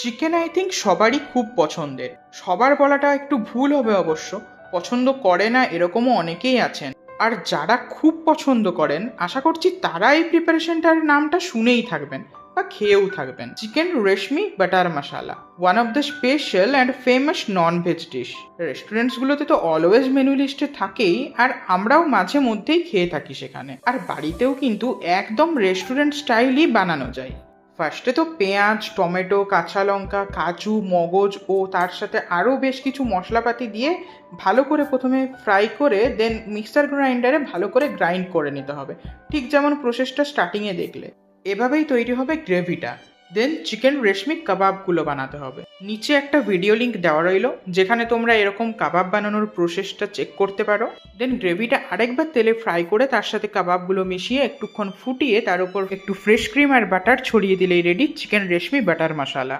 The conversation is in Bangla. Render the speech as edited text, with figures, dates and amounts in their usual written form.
চিকেন আই থিঙ্ক সবারই খুব পছন্দের। সবার বলাটা একটু ভুল হবে অবশ্য। পছন্দ করে না এরকমও অনেকেই আছেন। আর যারা খুব পছন্দ করেন আশা করছি তারা এই প্রিপারেশনটার নামটা শুনেই থাকবেন বা খেয়েও থাকবেন। Chicken reshmi butter masala, one of the special and famous non veg dish. রেস্টুরেন্টসগুলোতে তো অলওয়েজ মেনু লিস্টে থাকেই, আর আমরাও মাঝে মধ্যেই খেয়ে থাকি সেখানে। আর বাড়িতেও কিন্তু একদম রেস্টুরেন্ট স্টাইলই বানানো যায়। ফার্স্টে তো পেঁয়াজ, টমেটো, কাঁচা লঙ্কা, কাজু, মগজ ও তার সাথে আরও বেশ কিছু মশলাপাতি দিয়ে ভালো করে প্রথমে ফ্রাই করে দেন মিক্সার গ্রাইন্ডারে ভালো করে গ্রাইন্ড করে নিতে হবে, ঠিক যেমন প্রসেসটা স্টার্টিংয়ে দেখলে। এভাবেই তৈরি হবে গ্রেভিটা। দেন চিকেন রেশমি কাবাবগুলো বানাতে হবে। নিচে একটা ভিডিও লিংক দেওয়া রইলো যেখানে তোমরা এরকম কাবাব বানানোর প্রসেসটা চেক করতে পারো। দেন গ্রেভিটা আরেকবার তেলে ফ্রাই করে তার সাথে কাবাবগুলো মিশিয়ে একটুক্ষণ ফুটিয়ে তার উপর একটু ফ্রেশ ক্রিম আর বাটার ছড়িয়ে দিলেই রেডি চিকেন রেশমি বাটার মশালা।